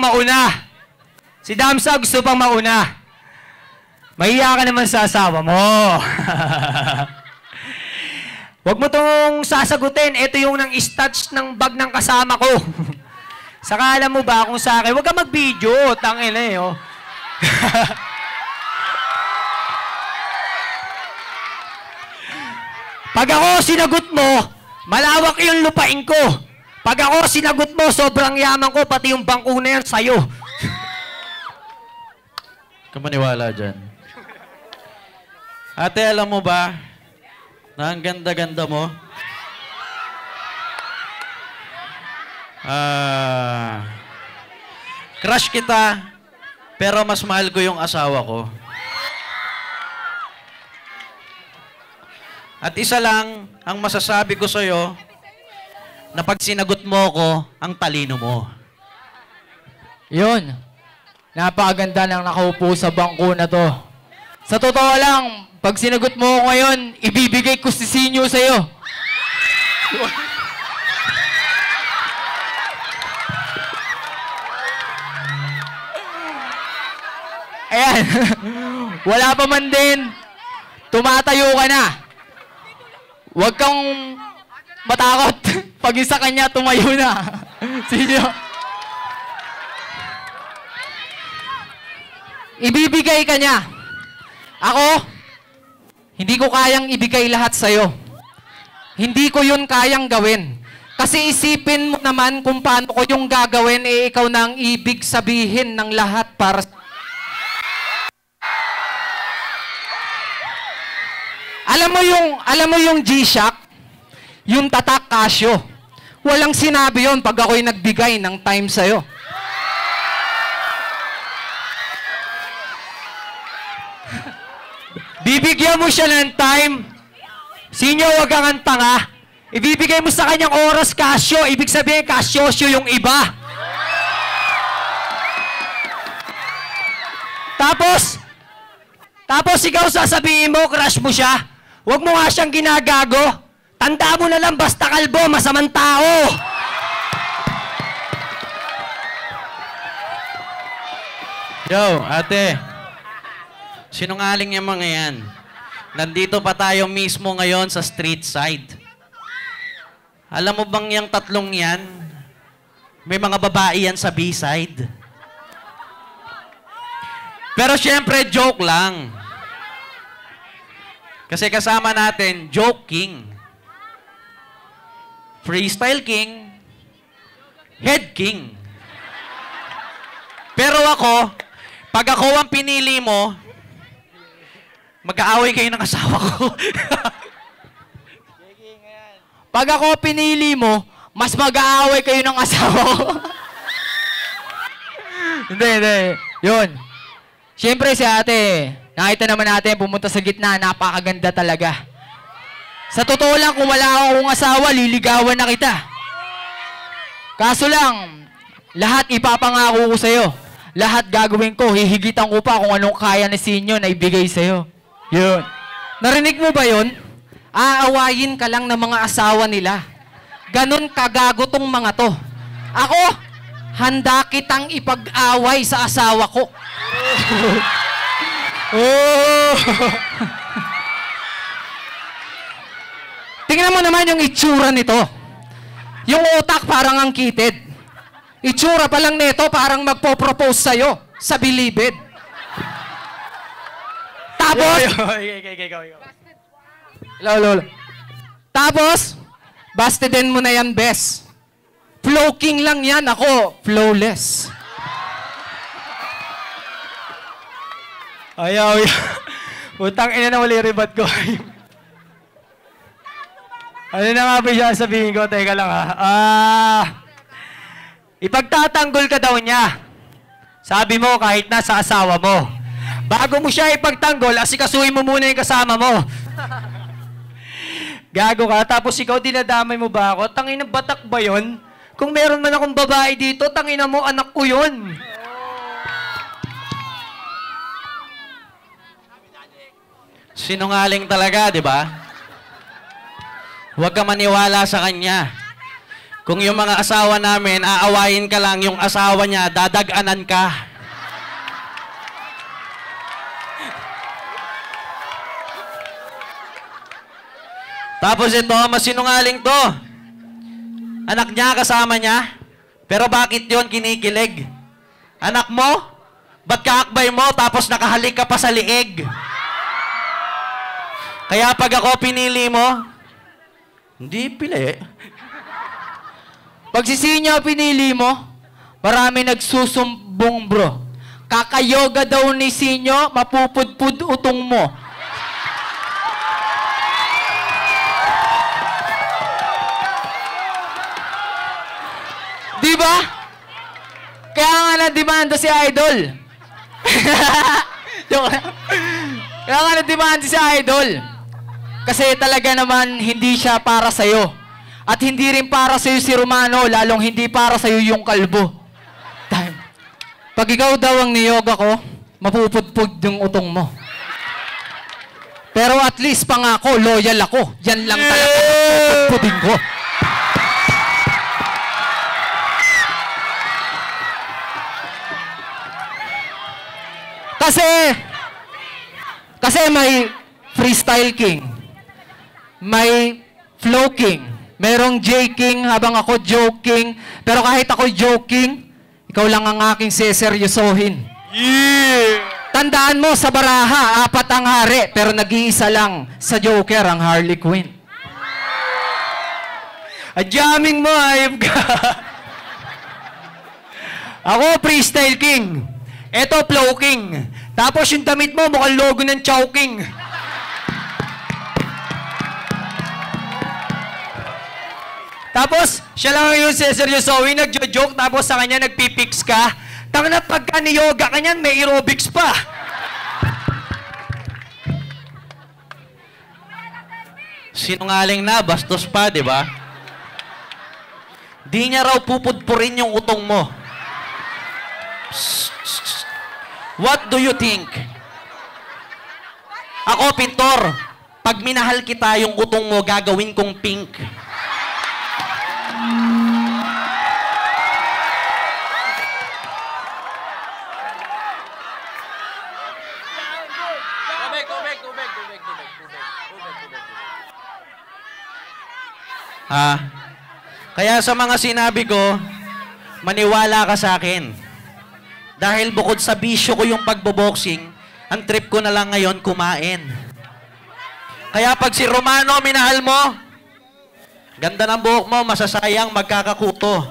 pang mauna. Si Damsa gusto pang mauna. Mahiya ka naman sa asawa mo. Huwag mo tong sasagutin. Ito yung nang stats ng bag ng kasama ko. Saka alam mo ba kung sa akin, huwag ka mag-video. Tangin na eh, oh. Pag ako sinagot mo, malawak yung lupain ko. Pag ako sinagot mo, sobrang yaman ko, pati yung bangko na yan sa'yo. Kamaniwala dyan. Ate, alam mo ba na ang ganda-ganda mo? Crush kita, pero mas mahal ko yung asawa ko. At isa lang ang masasabi ko sa'yo, na pag sinagot mo ko, ang talino mo. Yun. Napakaganda ng nakaupo sa bangko na to. Sa totoo lang, pag sinagot mo ko ngayon, ibibigay ko si Sinyo sa'yo. Ayan. Wala pa man din. Tumatayo ka na. Huwag kang matakot. Pag isa kanya, tumayo na. Sinyo. Ibibigay ka niya. Ako, hindi ko kayang ibigay lahat sa'yo. Hindi ko yun kayang gawin. Kasi isipin mo naman kung paano ko yung gagawin, eh ikaw na ang ibig sabihin ng lahat para sa... Alam mo yung G-Shock? Yung tatak Casio. Walang sinabi yon pag ako'y nagbigay ng time sa'yo. Bibigyan mo siya ng time. Sinyo, wag kang tanga. Ibibigay mo sa kanyang oras, Casio. Ibig sabihin, Casio yung iba. Tapos ikaw sasabihin mo, crush mo siya. Huwag mo nga siyang ginagago. Tanda mo na lang, basta kalbo, masamang tao. Yo, ate. Sinungaling yung mga yan. Nandito pa tayo mismo ngayon sa street side. Alam mo bang yung tatlong yan, may mga babae yan sa B-side? Pero syempre, joke lang. Kasi kasama natin, Joke King, Freestyle King, Head King. Pero ako, pag ako ang pinili mo, mag-aaway kayo ng asawa ko. Pag ako pinili mo, mas mag-aaway kayo ng asawa ko. Hindi. Yun. Siyempre si ate, nakita naman natin, pumunta sa gitna, napakaganda talaga. Sa totoo lang, kung wala akong asawa, liligawan na kita. Kaso lang, lahat ipapangako ko sa'yo. Lahat gagawin ko, hihigitan ko pa kung anong kaya ni Sinyo na ibigay sa'yo. Yun. Narinig mo ba yun? Aawayin ka lang ng mga asawa nila. Ganon kagago tong mga to. Ako, handa kitang ipag-away sa asawa ko. Oh. Tingnan mo naman yung itsura nito. Yung utak parang angkitid. Itsura pa lang nito parang magpo-propose sa'yo sa bilibid. Tapos, Lolo. Tapos, bastidin mo na yan, bes. Flow king lang yan, ako, flawless. Ayaw. Utang ina na wali ribat ko. Ano na nga ba siya sabihin ko? Teka lang ha. Ipagtatanggol ka daw niya. Sabi mo kahit nasa asawa mo. Bago mo siya ipagtanggol, asikasuhin mo muna yung kasama mo. Gago ka, tapos ikaw dinadamay mo ba ako? Tangina batak ba yun? Kung meron man akong babae dito, tangina mo, anak ko yun. Sinungaling talaga, di ba? Huwag ka maniwala sa kanya. Kung yung mga asawa namin, aawayin ka lang, yung asawa niya, dadaganan ka. Tapos ito, masinungaling to. Anak niya, kasama niya. Pero bakit yon kinikilig? Anak mo? Ba't kaakbay mo tapos nakahalik ka pa sa liig? Kaya pag ako pinili mo, hindi pili. Pag si Sinyo pinili mo, marami nagsusumbong, bro. Kakayoga daw ni Sinyo, mapupudpud utong mo. Di ba? Kaya nga na-demanda si Idol. Joke lang. Kaya nga na-demanda si Idol. Kasi talaga naman hindi siya para sa'yo. At hindi rin para sa'yo si Romano, lalong hindi para sa'yo yung kalbo. Pag ikaw daw ang niyoga ko, mapupudpud yung utong mo. Pero at least pangako, loyal ako. Yan lang talaga pupudpudin ko. Kasi may freestyle king, may flow king, merong J King habang ako joking, pero kahit ako joking, ikaw lang ang aking seseryosohin. Yeah! Tandaan mo, sa baraha, 4 ang hari, pero nag-iisa lang sa Joker ang Harley Quinn. Adjaming mo, ayop ka. Ako, freestyle king. Eto, flow king. Tapos yung damit mo, mukhang logo ng Chowking. Tapos, siya lang yung seryosohin, nagjo-joke, tapos sa kanya nagpipix ka. Tanga na pagka ni-yoga ka niyan, may aerobics pa. Sinungaling na, bastos pa, di ba? Di niya raw pupudpurin yung utong mo. What do you think? Ako, pintor. Pag minahal kita, yung utong mo, gagawin kong pink. Ha? Kaya sa mga sinabi ko, maniwala ka sa akin. Dahil bukod sa bisyo ko yung pagboboxing, ang trip ko na lang ngayon kumain. Kaya pag si Romano minahal mo, ganda ng buhok mo, masasayang magkakakuto.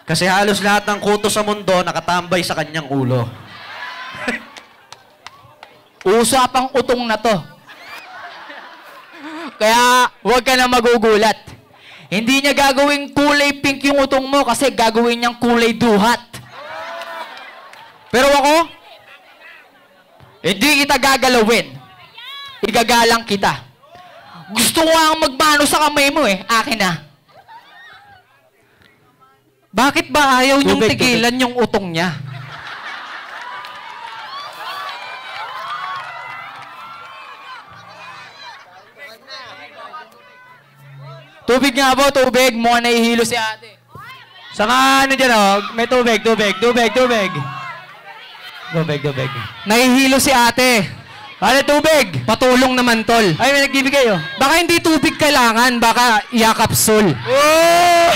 Kasi halos lahat ng kuto sa mundo nakatambay sa kanyang ulo. Usapang utong na to. Kaya huwag ka na magugulat. Hindi niya gagawing kulay pink yung utong mo kasi gagawin niyang kulay duhat. Pero ako, hindi kita gagalawin. Igagalang kita. Gusto ko ang magmano sa kamay mo eh. Akin na. Bakit ba ayaw niyong tigilan yung utong niya? Tubig nga po, tubig. Mukhang nahihilo si ate. Saka ano dyan, oh, may tubig. Nahihilo si ate. Ano tubig? Patulong naman, tol. Ay, may nagbibigay, oh. Baka hindi tubig kailangan, baka yakapsul. Oh!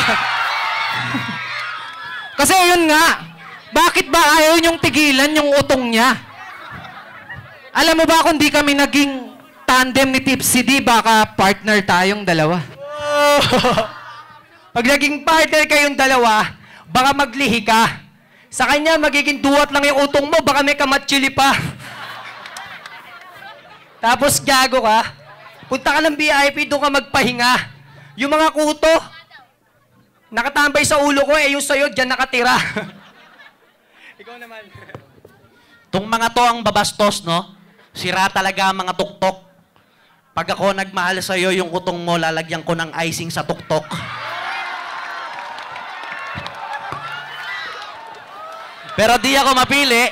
Kasi yun nga, bakit ba ayaw niyong tigilan yung utong niya? Alam mo ba kung di kami naging tandem ni Tipsy D, baka partner tayong dalawa. Pag naging partner kayong dalawa, baka maglihi ka. Sa kanya, magiging duwat lang yung utong mo, baka may kamatsili pa. Tapos gago ka, punta ka ng VIP, doon ka magpahinga. Yung mga kuto, nakatambay sa ulo ko, yung sayo, dyan nakatira. Ikaw naman. Tung mga to ang babastos, no? Sira talaga ang mga tuktok. Pag ako nagmahal sa'yo, yung utong mo, lalagyan ko ng icing sa tuktok. Pero di ako mapili.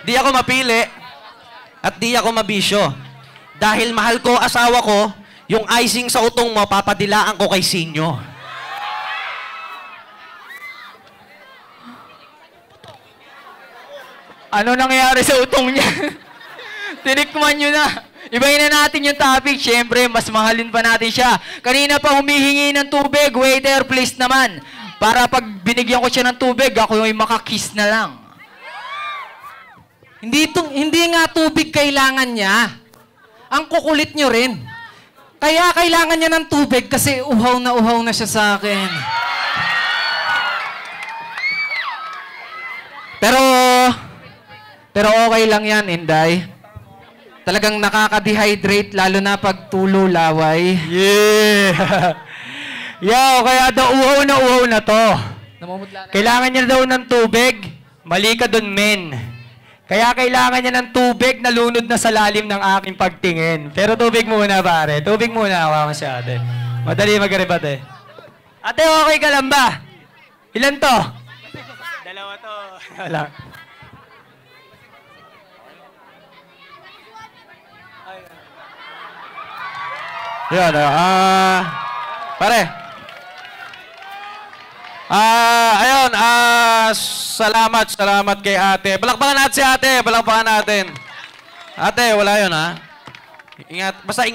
Di ako mapili. At di ako mabisyo. Dahil mahal ko asawa ko, Yung icing sa utong mo, papadilaan ko kay Sinyo. Ano nangyayari sa utong niya? Tinikman nyo na. Ibahin na natin yung topic. Siyempre, mas mahalin pa natin siya. Kanina pa humihingi ng tubig. Waiter, please naman. Para pag binigyan ko siya ng tubig, ako yung makakiss na lang. Hindi nga tubig kailangan niya. Ang kukulit nyo rin. Kaya kailangan niya ng tubig kasi uhaw na siya sa akin. Pero okay lang yan, Inday. Talagang nakaka-dehydrate lalo na pag tulo laway. Yeah! Yo, kaya daw uhaw na to. Namumutla na. Kailangan niya daw ng tubig. Mali ka dun, men. Kaya kailangan niya ng tubig na lunod na sa lalim ng aking pagtingin. Pero tubig muna, pare. Tubig muna, hawa si ate. Madali mag-rebat eh. Ate, okay ka lang ba? Ilan to? Dalawa to. Wala. Yun, pare. Ayun, salamat kay ate. Balakpakan natin si ate, balakpakan natin. Ate, wala yun, ha? Ingat, basta ingat.